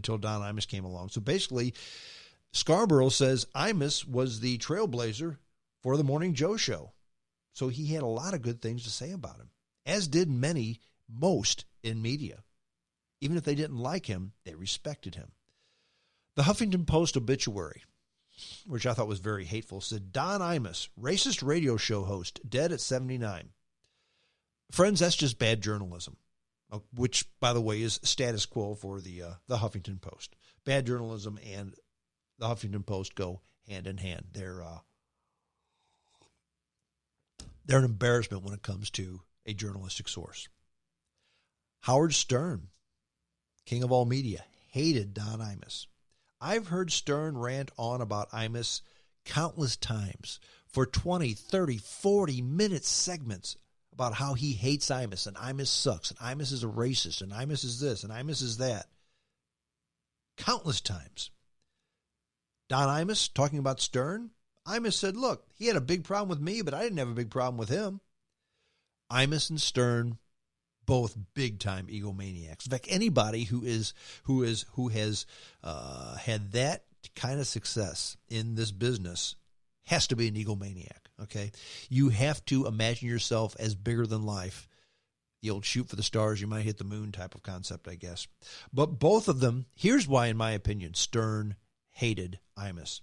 until Don Imus came along. So basically, Scarborough says Imus was the trailblazer for the Morning Joe show. So he had a lot of good things to say about him, as did most in media. Even if they didn't like him, they respected him. The Huffington Post obituary, which I thought was very hateful, said, Don Imus, racist radio show host, dead at 79. Friends, that's just bad journalism, which, by the way, is status quo for the Huffington Post. Bad journalism and the Huffington Post go hand in hand. They're an embarrassment when it comes to a journalistic source. Howard Stern, king of all media, hated Don Imus. I've heard Stern rant on about Imus countless times for 20, 30, 40-minute segments about how he hates Imus, and Imus sucks, and Imus is a racist, and Imus is this, and Imus is that. Countless times. Don Imus talking about Stern, Imus said, look, he had a big problem with me, but I didn't have a big problem with him. Imus and Stern, both big-time egomaniacs. In fact, anybody who has had that kind of success in this business has to be an egomaniac, okay? You have to imagine yourself as bigger than life. The old shoot for the stars, you might hit the moon type of concept, I guess. But both of them, here's why, in my opinion, Stern hated Imus.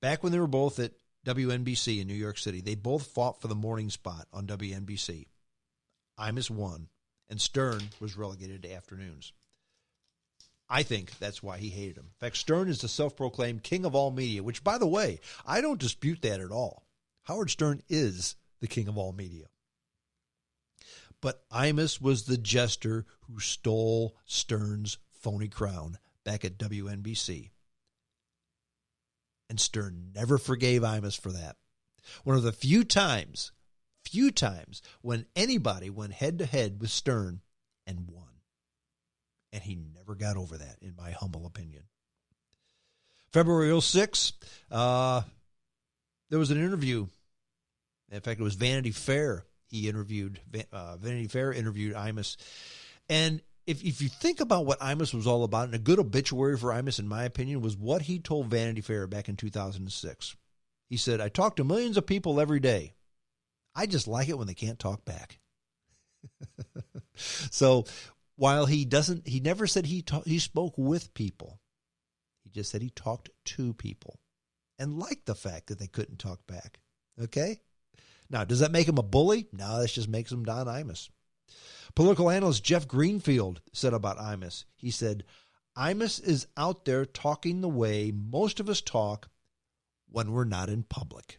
Back when they were both at WNBC in New York City, they both fought for the morning spot on WNBC. Imus won, and Stern was relegated to afternoons. I think that's why he hated him. In fact, Stern is the self-proclaimed king of all media, which, by the way, I don't dispute that at all. Howard Stern is the king of all media. But Imus was the jester who stole Stern's phony crown back at WNBC. And Stern never forgave Imus for that. One of the few times when anybody went head-to-head with Stern and won. And he never got over that, in my humble opinion. February 06, there was an interview. In fact, it was Vanity Fair. Vanity Fair interviewed Imus. And if you think about what Imus was all about, and a good obituary for Imus, in my opinion, was what he told Vanity Fair back in 2006. He said, I talk to millions of people every day. I just like it when they can't talk back. So while he never said he spoke with people. He just said he talked to people and liked the fact that they couldn't talk back. Okay? Now, does that make him a bully? No, that just makes him Don Imus. Political analyst Jeff Greenfield said about Imus, he said, Imus is out there talking the way most of us talk when we're not in public.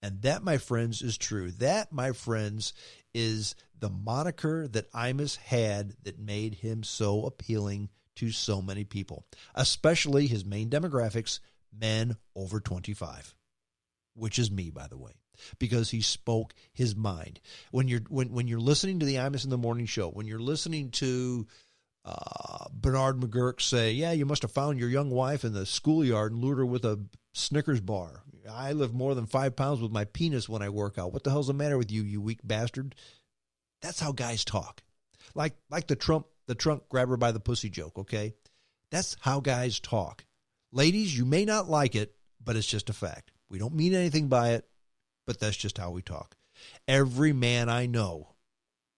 And that, my friends, is true. That, my friends, is the moniker that Imus had that made him so appealing to so many people, especially his main demographics, men over 25, which is me, by the way, because he spoke his mind. When you're listening to the Imus in the Morning Show, when you're listening to Bernard McGurk say, yeah, you must have found your young wife in the schoolyard and lured her with a Snickers bar. I lift more than 5 pounds with my penis when I work out. What the hell's the matter with you, you weak bastard? That's how guys talk. Like the trunk grabber by the pussy joke, okay? That's how guys talk. Ladies, you may not like it, but it's just a fact. We don't mean anything by it, but that's just how we talk. Every man I know,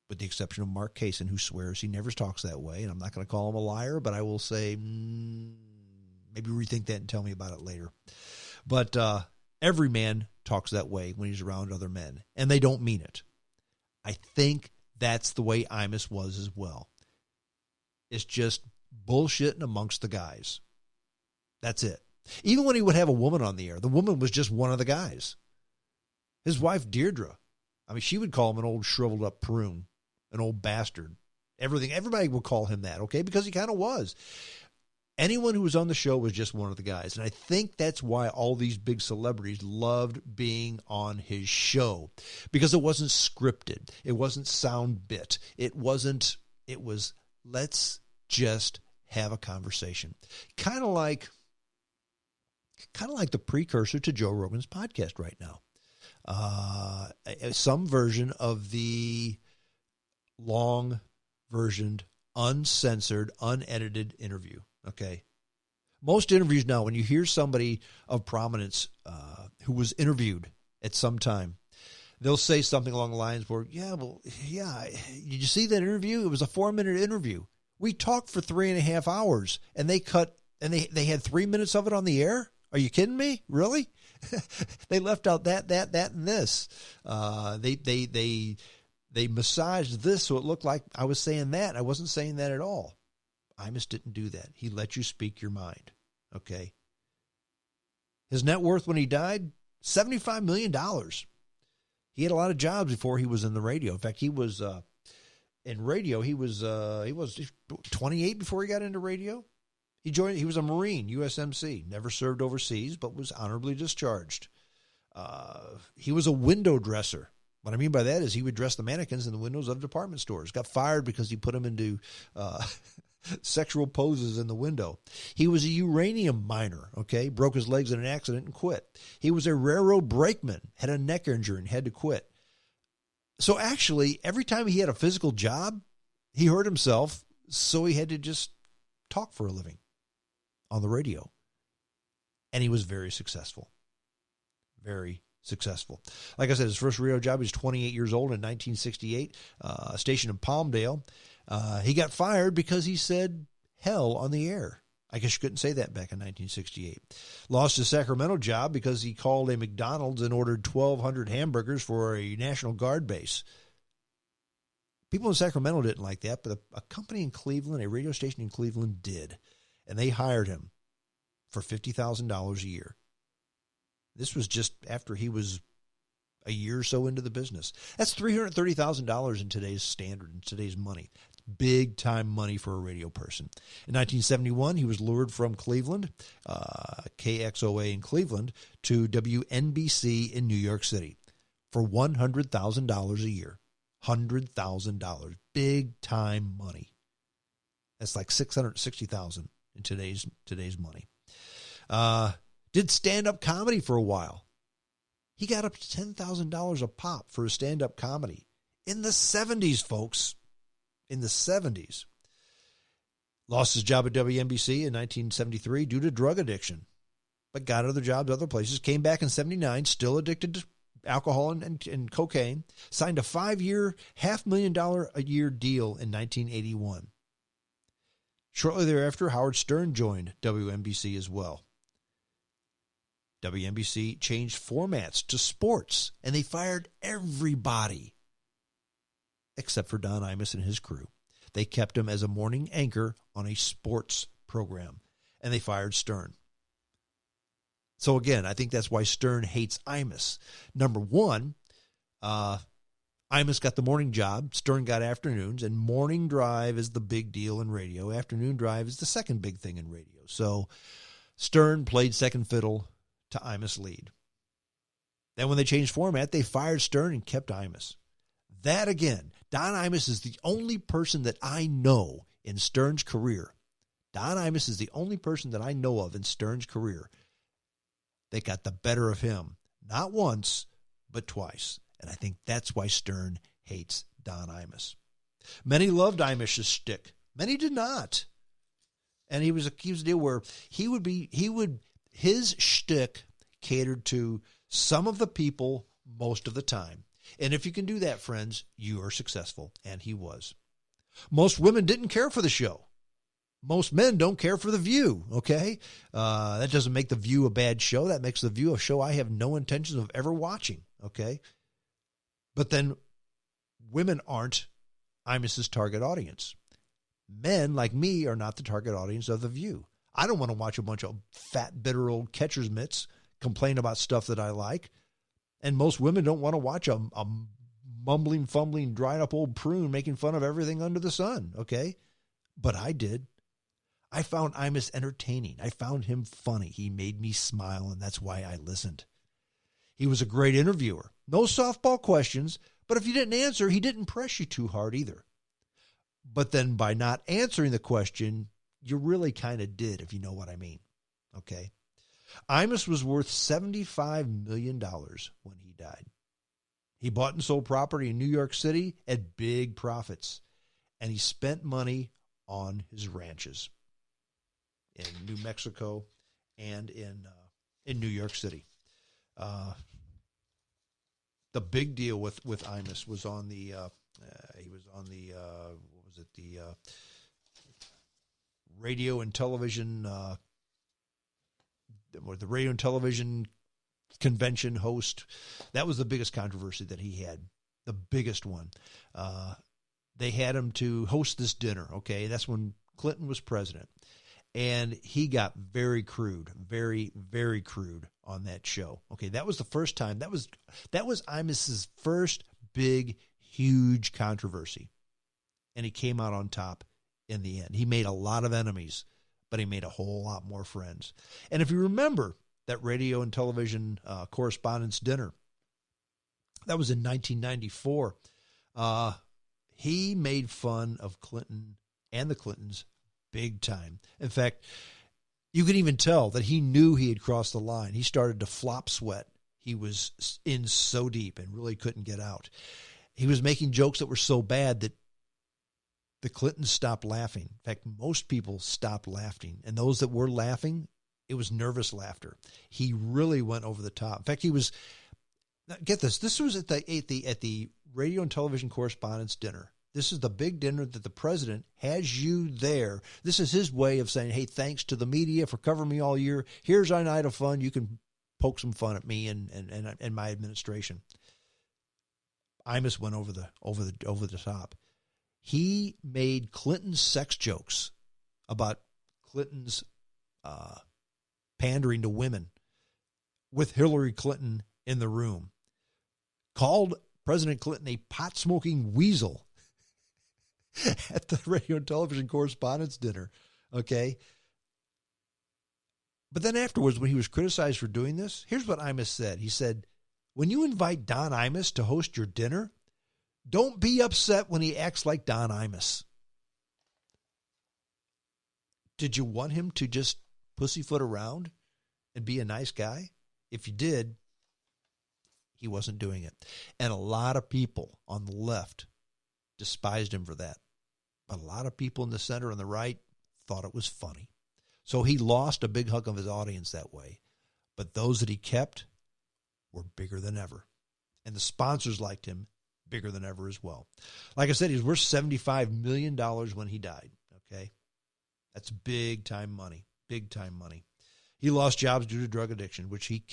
with the exception of Mark Kaysen, who swears he never talks that way, and I'm not going to call him a liar, but I will say, maybe rethink that and tell me about it later. But every man talks that way when he's around other men, and they don't mean it. I think that's the way Imus was as well. It's just bullshitting amongst the guys. That's it. Even when he would have a woman on the air, the woman was just one of the guys. His wife, Deirdre, I mean, she would call him an old shriveled up prune, an old bastard. Everybody would call him that, okay? Because he kind of was. Anyone who was on the show was just one of the guys. And I think that's why all these big celebrities loved being on his show. Because it wasn't scripted. It wasn't sound bit. It was, let's just have a conversation. Kind of like the precursor to Joe Rogan's podcast right now. Some version of the long versioned uncensored, unedited interview. Okay. Most interviews now, when you hear somebody of prominence who was interviewed at some time, they'll say something along the lines where, did you see that interview? It was a 4-minute interview. We talked for 3.5 hours, and they cut, and they had 3 minutes of it on the air? Are you kidding me? Really? They left out that, and this. They massaged this so it looked like I was saying that. I wasn't saying that at all. Imus didn't do that. He let you speak your mind. Okay. His net worth when he died, $75 million. He had a lot of jobs before he was in the radio. In fact, he was in radio. He was 28 before he got into radio. He was a Marine, USMC, never served overseas, but was honorably discharged. He was a window dresser. What I mean by that is he would dress the mannequins in the windows of department stores. Got fired because he put them into sexual poses in the window. He was a uranium miner, okay? Broke his legs in an accident and quit. He was a railroad brakeman, had a neck injury and had to quit. So actually, every time he had a physical job, he hurt himself, so he had to just talk for a living on the radio. And he was very successful. Very successful. Like I said, his first radio job, he was 28 years old in 1968, stationed in Palmdale. He got fired because he said hell on the air. I guess you couldn't say that back in 1968. Lost his Sacramento job because he called a McDonald's and ordered 1,200 hamburgers for a National Guard base. People in Sacramento didn't like that, but a company in Cleveland, a radio station in Cleveland did. And they hired him for $50,000 a year. This was just after he was a year or so into the business. That's $330,000 in today's standard, in today's money. Big time money for a radio person. In 1971, he was lured from Cleveland, KXOA in Cleveland, to WNBC in New York City for $100,000 a year. $100,000. Big time money. That's like $660,000 in today's money. Did stand-up comedy for a while. He got up to $10,000 a pop for a stand-up comedy. In the 70s, folks. In the 70s. Lost his job at WNBC in 1973 due to drug addiction. But got other jobs other places. Came back in 79, still addicted to alcohol and cocaine. Signed a 5-year, $500,000 a year deal in 1981. Shortly thereafter, Howard Stern joined WNBC as well. WNBC changed formats to sports, and they fired everybody except for Don Imus and his crew. They kept him as a morning anchor on a sports program, and they fired Stern. So again, I think that's why Stern hates Imus. Number one, Imus got the morning job, Stern got afternoons, and morning drive is the big deal in radio. Afternoon drive is the second big thing in radio. So Stern played second fiddle to Imus' lead. Then when they changed format, they fired Stern and kept Imus. That again, Don Imus is the only person that I know in Stern's career. Don Imus is the only person that I know of in Stern's career that got the better of him. Not once, but twice. And I think that's why Stern hates Don Imus. Many loved Imus' shtick. Many did not. And he was a deal where his shtick catered to some of the people most of the time. And if you can do that, friends, you are successful. And he was. Most women didn't care for the show. Most men don't care for The View, okay? That doesn't make The View a bad show. That makes The View a show I have no intention of ever watching, okay? But then women aren't Imus' target audience. Men like me are not the target audience of The View. I don't want to watch a bunch of fat, bitter old catcher's mitts complain about stuff that I like. And most women don't want to watch a mumbling, fumbling, dried up old prune making fun of everything under the sun, okay? But I did. I found Imus entertaining. I found him funny. He made me smile, and that's why I listened. He was a great interviewer. No softball questions, but if you didn't answer, he didn't press you too hard either. But then by not answering the question, you really kind of did, if you know what I mean. Okay? Imus was worth $75 million when he died. He bought and sold property in New York City at big profits, and he spent money on his ranches in New Mexico and in New York City. The big deal with Imus was on the radio and television the radio and television convention host. That was the biggest controversy that he had, the biggest one. They had him to host this dinner, okay? That's when Clinton was president. And he got very crude, very, very crude on that show. Okay, that was the first time. That was Imus's first big, huge controversy. And he came out on top in the end. He made a lot of enemies, but he made a whole lot more friends. And if you remember that radio and television correspondence dinner, that was in 1994. He made fun of Clinton and the Clintons big time. In fact, you can even tell that he knew he had crossed the line. He started to flop sweat. He was in so deep and really couldn't get out. He was making jokes that were so bad that the Clintons stopped laughing. In fact, most people stopped laughing. And those that were laughing, it was nervous laughter. He really went over the top. In fact, he was, get this, this was at the radio and television correspondence dinner. This is the big dinner that the president has you there. This is his way of saying, hey, thanks to the media for covering me all year. Here's our night of fun. You can poke some fun at me and my administration. Imus went over the top. He made Clinton's sex jokes about Clinton's pandering to women with Hillary Clinton in the room. Called President Clinton a pot-smoking weasel at the radio and television correspondence dinner, okay? But then afterwards, when he was criticized for doing this, here's what Imus said. He said, when you invite Don Imus to host your dinner, don't be upset when he acts like Don Imus. Did you want him to just pussyfoot around and be a nice guy? If you did, he wasn't doing it. And a lot of people on the left despised him for that. But a lot of people in the center and the right thought it was funny. So he lost a big hunk of his audience that way. But those that he kept were bigger than ever. And the sponsors liked him bigger than ever as well. Like I said, he was worth $75 million when he died. Okay? That's big time money. Big time money. He lost jobs due to drug addiction, which he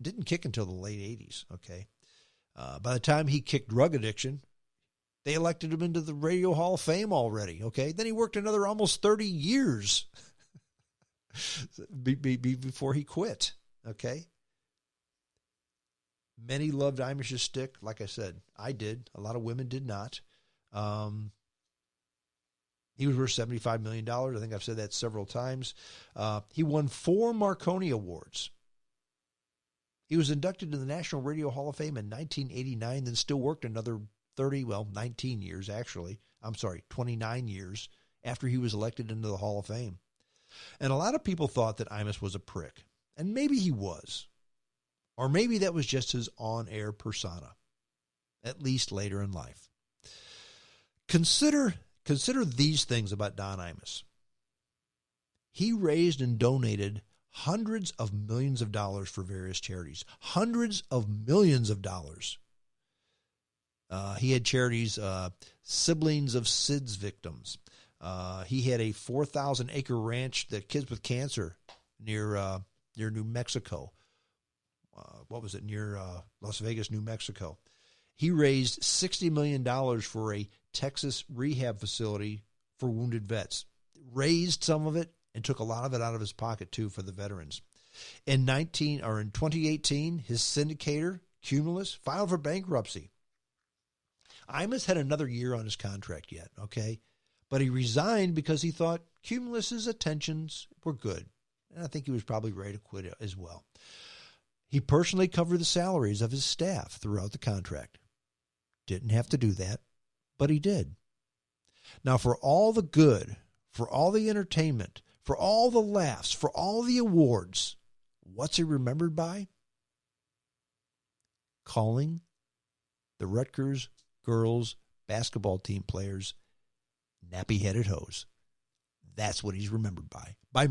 didn't kick until the late 80s. Okay? By the time he kicked drug addiction, they elected him into the Radio Hall of Fame already, okay? Then he worked another almost 30 years before he quit, okay? Many loved Imus's stick. Like I said, I did. A lot of women did not. He was worth $75 million. I think I've said that several times. He won 4 Marconi Awards. He was inducted into the National Radio Hall of Fame in 1989, then still worked another 19 years actually. 29 years after he was elected into the Hall of Fame. And a lot of people thought that Imus was a prick. And maybe he was. Or maybe that was just his on-air persona, at least later in life. Consider these things about Don Imus. He raised and donated hundreds of millions of dollars for various charities. Hundreds of millions of dollars. He had charities, Siblings of SIDS victims. He had a 4,000-acre ranch that kids with cancer near New Mexico. Near Las Vegas, New Mexico. He raised $60 million for a Texas rehab facility for wounded vets. Raised some of it and took a lot of it out of his pocket, too, for the veterans. In 2018, his syndicator, Cumulus, filed for bankruptcy. Imus had another year on his contract yet, okay? But he resigned because he thought Cumulus's attentions were good. And I think he was probably ready to quit as well. He personally covered the salaries of his staff throughout the contract. Didn't have to do that, but he did. Now, for all the good, for all the entertainment, for all the laughs, for all the awards, what's he remembered by? Calling the Rutgers girls basketball team players Nappy Headed Hos. That's what he's remembered by. Bye.